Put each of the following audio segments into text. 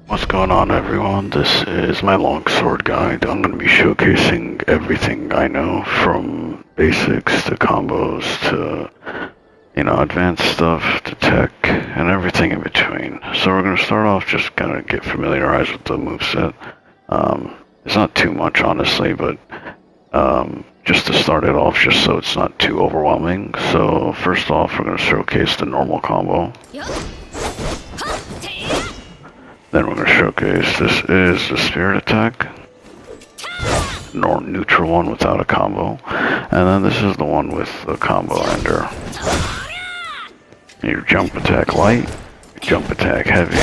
What's going on, everyone? This is my longsword guide. I'm going to be showcasing everything I know, from basics to combos to, advanced stuff to tech and everything in between. So we're going to start off just kind of get familiarized with the moveset. It's not too much, honestly, but just to start it off, just so it's not too overwhelming. So first off, we're going to showcase the normal combo. Then we're going to showcase, this is the spirit attack, neutral one without a combo, and then this is the one with the combo ender. Your jump attack light, your jump attack heavy,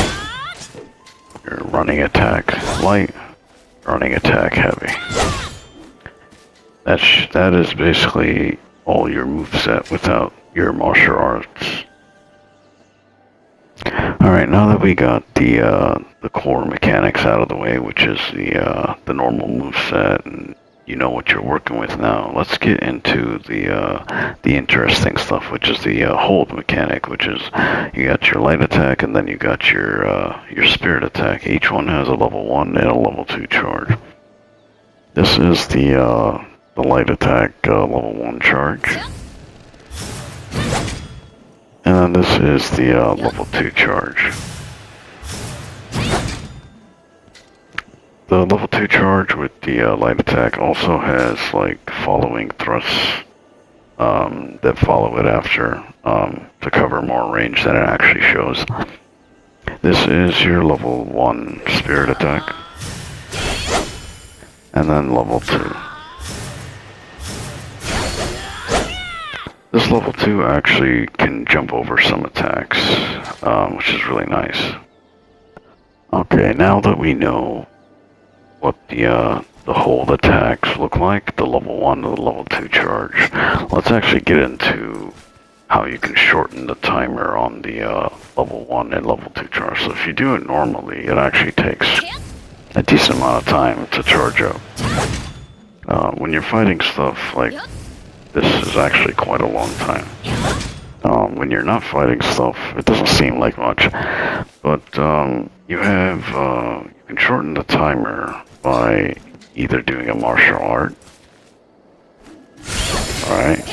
your running attack light, running attack heavy. That is basically all your moveset without your martial arts. Alright, now that we got the core mechanics out of the way, which is the normal moveset, and you know what you're working with now, let's get into the interesting stuff, which is the hold mechanic, which is you got your light attack and then you got your spirit attack. Each one has a level 1 and a level 2 charge. This is the light attack level 1 charge. And then this is the level 2 charge. The level 2 charge with the light attack also has like following thrusts that follow it after to cover more range than it actually shows. This is your level 1 spirit attack. And then level 2. This level 2 actually can jump over some attacks, which is really nice. Okay, now that we know what the hold attacks look like, the level 1 and the level 2 charge, let's actually get into how you can shorten the timer on the level 1 and level 2 charge. So if you do it normally, it actually takes a decent amount of time to charge up. When you're fighting stuff like this is actually quite a long time. When you're not fighting stuff, it doesn't seem like much, but you can shorten the timer by either doing a martial art, alright,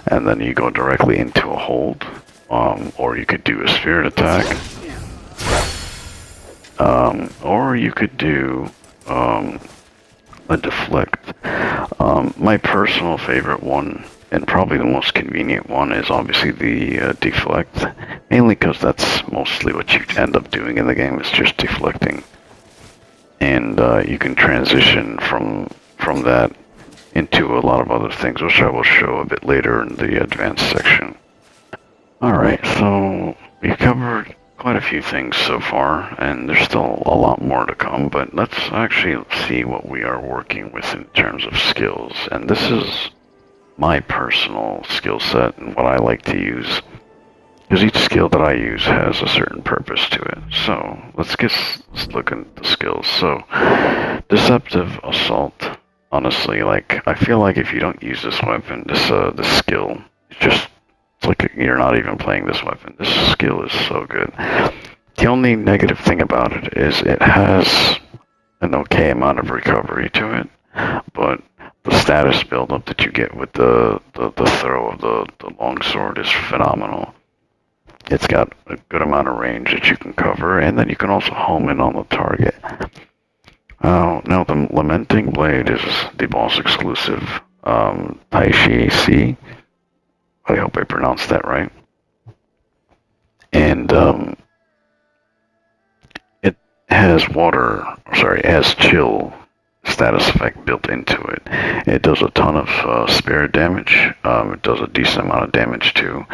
and then you go directly into a hold, or you could do a spirit attack, or you could do a deflect. My personal favorite one, and probably the most convenient one, is obviously the deflect, mainly because that's mostly what you end up doing in the game, is just deflecting. And you can transition from that into a lot of other things, which I will show a bit later in the advanced section. Alright, so we've covered quite a few things so far, and there's still a lot more to come, but let's actually see what we are working with in terms of skills. And this is my personal skill set and what I like to use, because each skill that I use has a certain purpose to it. So let's look at the skills. So Deceptive Assault, honestly, like, I feel like if you don't use this weapon, this skill, it's like you're not even playing this weapon. This skill is so good. The only negative thing about it is it has an okay amount of recovery to it, but the status buildup that you get with the throw of the longsword is phenomenal. It's got a good amount of range that you can cover, and then you can also home in on the target. Now the Lamenting Blade is the boss exclusive Taishi C. I hope I pronounced that right. And it has it has chill status effect built into it. It does a ton of spirit damage. It does a decent amount of damage too.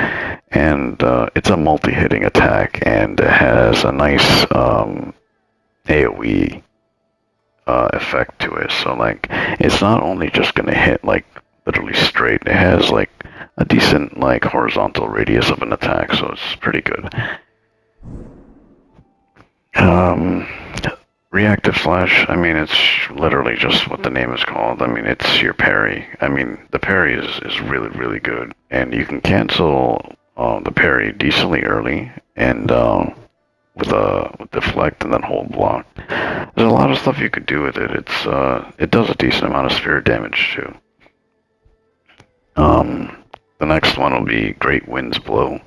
And it's a multi-hitting attack, and it has a nice AoE effect to it. So like, it's not only just gonna hit like literally straight, it has like a decent like horizontal radius of an attack, so it's pretty good. Reactive Slash, I mean, it's literally just what the name is called. I mean, it's your parry. I mean, the parry is really, really good, and you can cancel the parry decently early, and with deflect and then hold block. There's a lot of stuff you could do with it. It does a decent amount of spirit damage too. The next one will be Great Wind's Blow.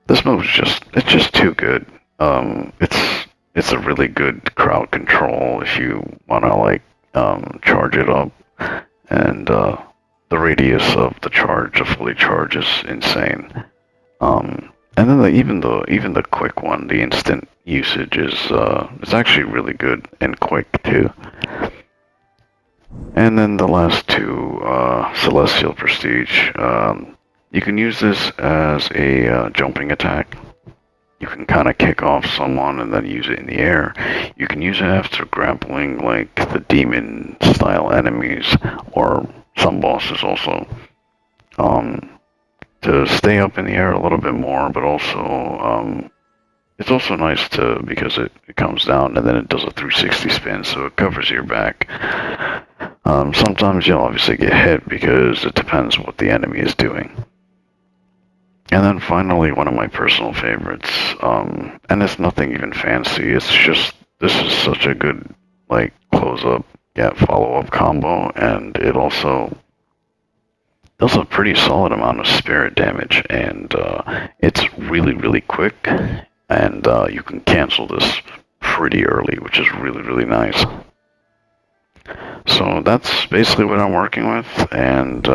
This move's it's just too good. It's a really good crowd control if you wanna like charge it up, and the radius of the charge, a fully charge, is insane. And then even the quick one, the instant usage is actually really good and quick too. And then the last two, Celestial Prestige. You can use this as a jumping attack. You can kind of kick off someone and then use it in the air. You can use it after grappling like the demon style enemies or some bosses also. To stay up in the air a little bit more, but also it's also nice because it comes down and then it does a 360 spin, so it covers your back. Sometimes you'll obviously get hit because it depends what the enemy is doing. And then finally, one of my personal favorites, and it's nothing even fancy, it's just, this is such a good, like, close-up, follow-up combo, and it also does a pretty solid amount of spirit damage, and it's really, really quick, and you can cancel this pretty early, which is really, really nice. So that's basically what I'm working with, and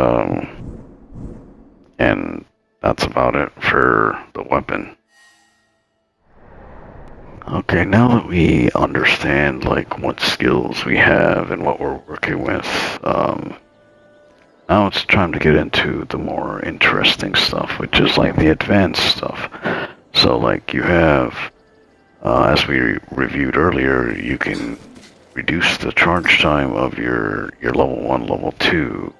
that's about it for the weapon. Okay, now that we understand like what skills we have and what we're working with, now it's time to get into the more interesting stuff, which is like the advanced stuff. So like you have, as we reviewed earlier, you can reduce the charge time of your level 1, level 2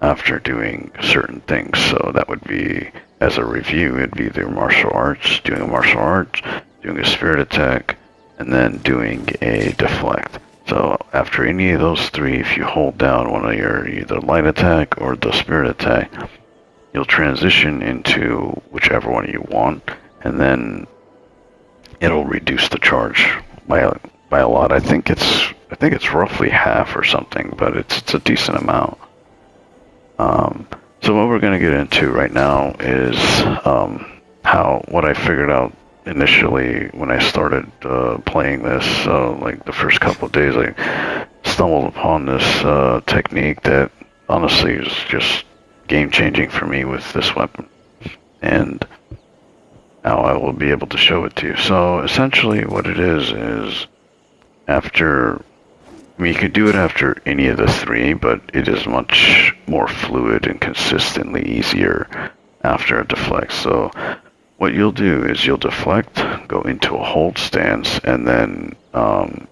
after doing certain things. So that would be, as a review, it'd be either martial arts, doing a martial arts, doing a spirit attack, and then doing a deflect. So after any of those three, if you hold down one of your either light attack or the spirit attack, you'll transition into whichever one you want, and then it'll reduce the charge by a lot. I think it's roughly half or something, but it's a decent amount. So what we're going to get into right now is what I figured out initially when I started playing this. Like the first couple of days, I stumbled upon this technique that honestly is just game-changing for me with this weapon, and now I will be able to show it to you. So essentially what it is after, I mean, you could do it after any of the three, but it is much more fluid and consistently easier after a deflect. So what you'll do is you'll deflect, go into a hold stance, and then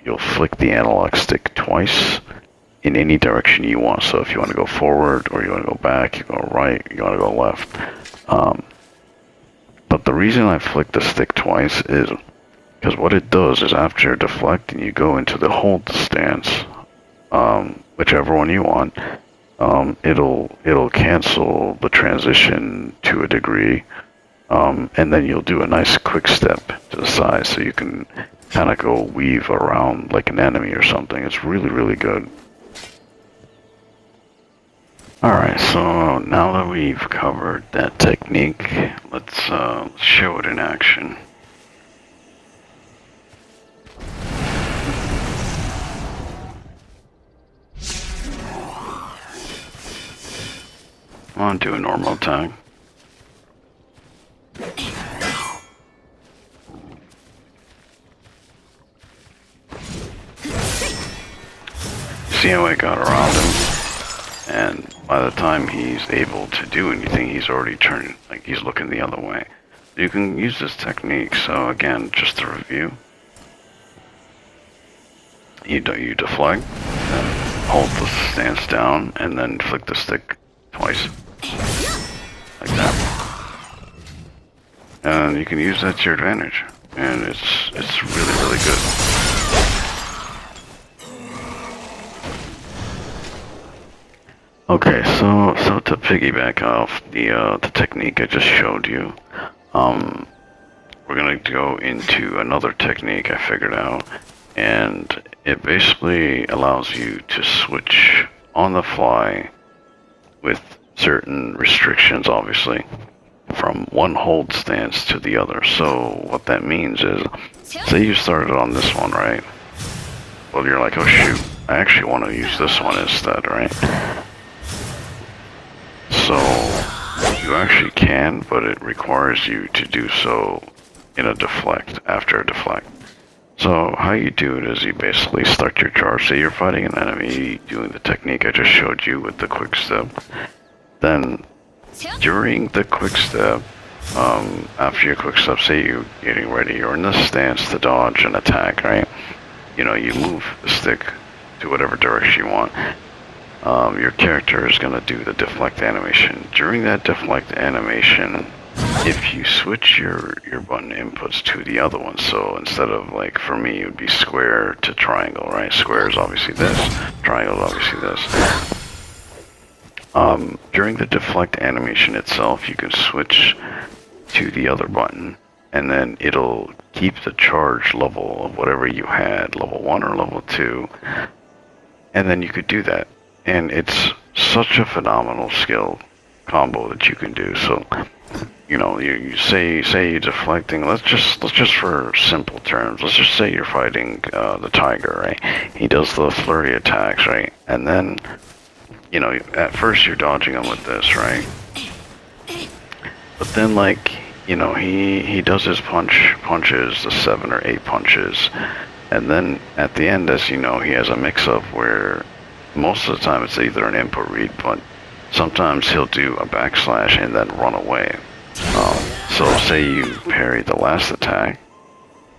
you'll flick the analog stick twice in any direction you want. So if you want to go forward, or you want to go back, you go right, you want to go left. But the reason I flick the stick twice is because what it does is after deflecting, you go into the hold stance, whichever one you want. It'll cancel the transition to a degree, and then you'll do a nice quick step to the side, so you can kind of go weave around like an enemy or something. It's really, really good. Alright, so now that we've covered that technique, let's show it in action. On to a normal attack. See how I got around him? And by the time he's able to do anything, he's already turned, like he's looking the other way. You can use this technique, so again, just to review. You deflect, then hold the stance down, and then flick the stick twice. Like that. And you can use that to your advantage. And it's really, really good. Okay, so to piggyback off the technique I just showed you, we're we're gonna go into another technique I figured out, and it basically allows you to switch on the fly with certain restrictions, obviously, from one hold stance to the other. So what that means is, say you started on this one, right? Well, you're like, oh shoot, I actually want to use this one instead, right? So you actually can, but it requires you to do so in a deflect, after a deflect. So how you do it is you basically start your charge. Say you're fighting an enemy doing the technique I just showed you with the quick step. Then during the quick step, after your quick step, say you're getting ready, you're in this stance to dodge and attack, right? You know, you move the stick to whatever direction you want. Your character is going to do the deflect animation. During that deflect animation, if you switch your button inputs to the other one, so instead of, like, for me, it would be square to triangle, right? Square is obviously this, triangle is obviously this. During the deflect animation itself, you can switch to the other button, and then it'll keep the charge level of whatever you had, level 1 or level 2, and then you could do that. And it's such a phenomenal skill combo that you can do. So, you know, you say you're deflecting. Let's just for simple terms, let's just say you're fighting the tiger, right? He does the flurry attacks, right? And then, you know, at first you're dodging him with this, right? But then, like, you know, he does his punches, the 7 or 8 punches, and then at the end, as you know, he has a mix-up where most of the time it's either an input read, but sometimes he'll do a backslash and then run away. So say you parry the last attack,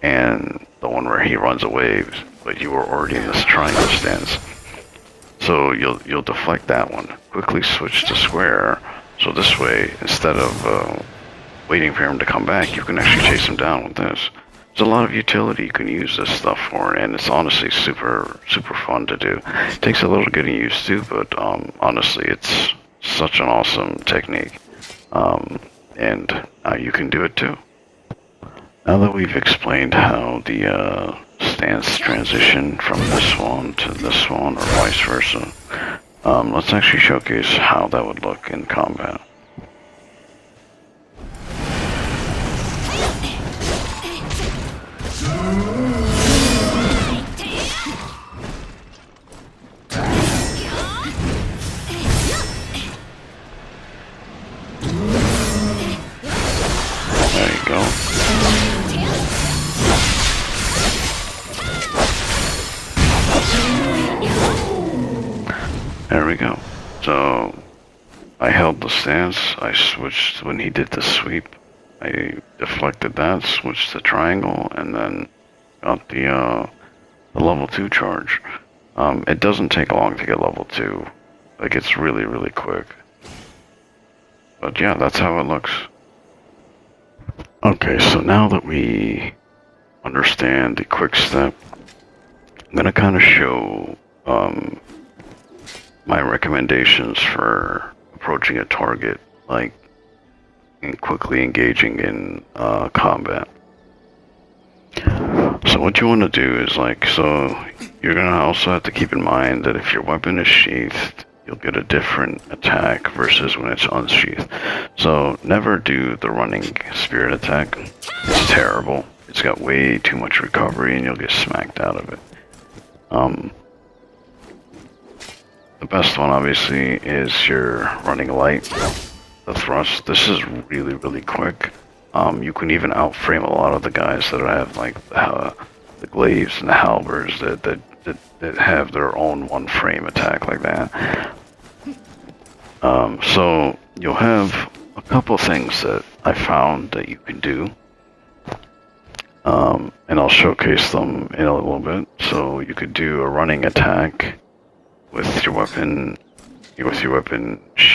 and the one where he runs away, but you were already in this triangle stance. So you'll deflect that one, quickly switch to square, so this way, instead of waiting for him to come back, you can actually chase him down with this. There's a lot of utility you can use this stuff for, and it's honestly super fun to do. It takes a little getting used to, but honestly, it's such an awesome technique, and you can do it too. Now that we've explained how the stance transition from this one to this one, or vice versa, let's actually showcase how that would look in combat. There you go. There we go. So I held the stance, I switched when he did the sweep, I deflected that, switched to triangle, and then got the level 2 charge. It doesn't take long to get level 2. Like, it's really quick. But yeah, that's how it looks. Okay, so now that we understand the quick step, I'm gonna kind of show my recommendations for approaching a target, like, and quickly engaging in combat. So what you want to do is, like, so you're going to also have to keep in mind that if your weapon is sheathed, you'll get a different attack versus when it's unsheathed. So never do the running spirit attack. It's terrible. It's got way too much recovery and you'll get smacked out of it. The best one obviously is your running light, the thrust. This is really quick. You can even outframe a lot of the guys that have, like, the glaives and the halberds that have their own one frame attack like that. So you'll have a couple things that I found that you can do, and I'll showcase them in a little bit. So you could do a running attack with your weapon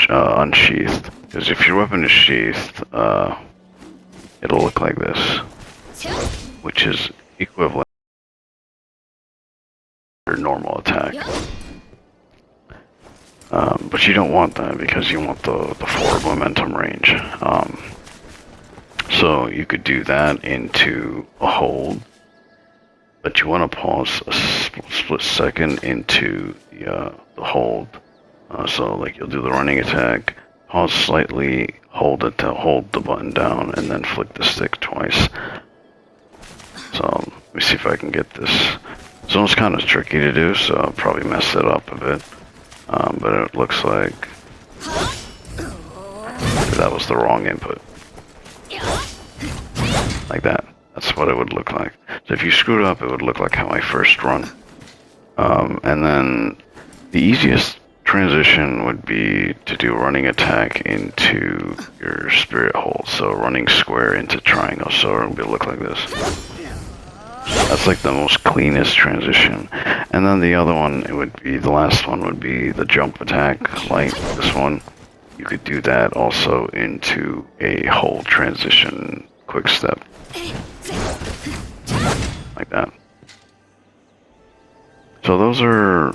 unsheathed, because if your weapon is sheathed, it'll look like this, which is equivalent to your normal attack. But you don't want that because you want the forward momentum range. So you could do that into a hold, but you want to pause a split second into the hold. So like you'll do the running attack, pause slightly, hold it to hold the button down, and then flick the stick twice. So let me see if I can get this. This one's kind of tricky to do, so I'll probably mess it up a bit. But it looks like that was the wrong input. Like that. That's what it would look like. So if you screwed up, it would look like how I first run. And then the easiest transition would be to do running attack into your spirit hold. So running square into triangle. So it would look like this. That's like the most cleanest transition. And then the other one, it would be, the last one would be the jump attack, like this one. You could do that also into a hold transition quick step. Like that. So those are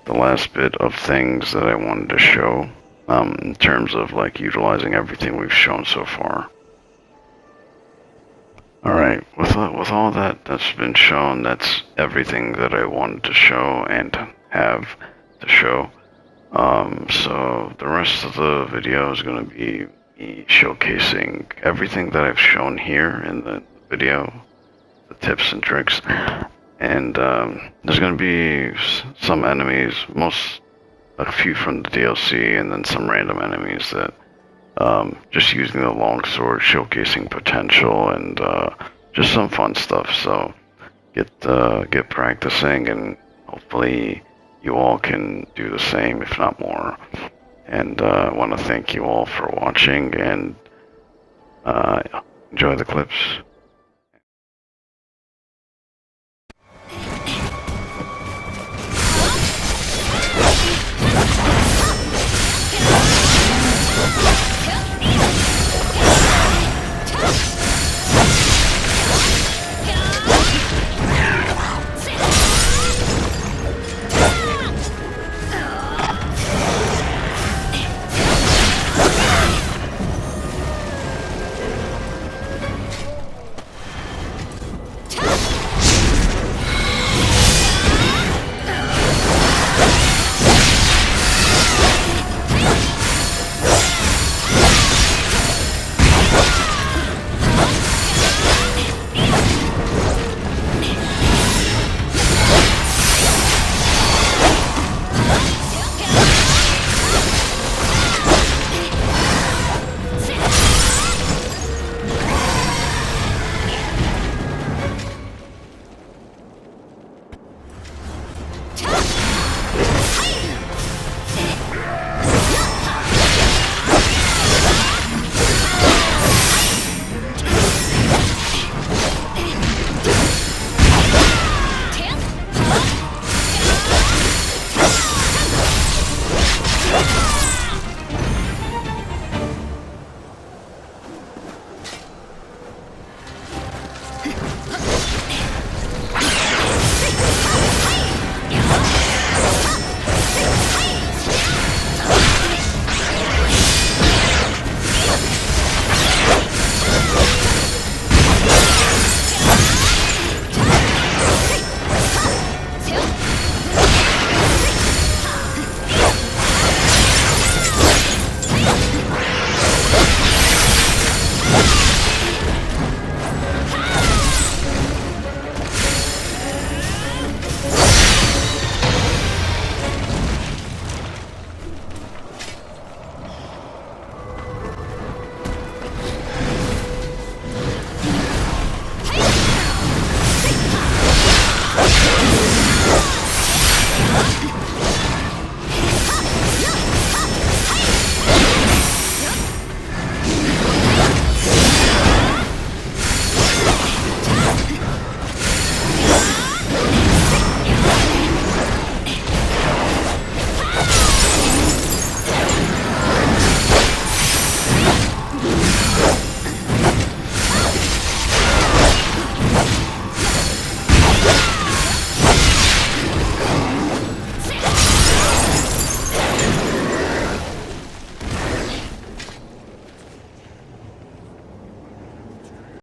the last bit of things that I wanted to show in terms of like utilizing everything we've shown so far. Alright, with all that's been shown, that's everything that I wanted to show and have to show. So the rest of the video is going to be me showcasing everything that I've shown here in the video, the tips and tricks. And there's going to be some enemies, a few from the DLC, and then some random enemies that just using the longsword, showcasing potential, and just some fun stuff. So get practicing, and hopefully you all can do the same, if not more. And I want to thank you all for watching, and enjoy the clips.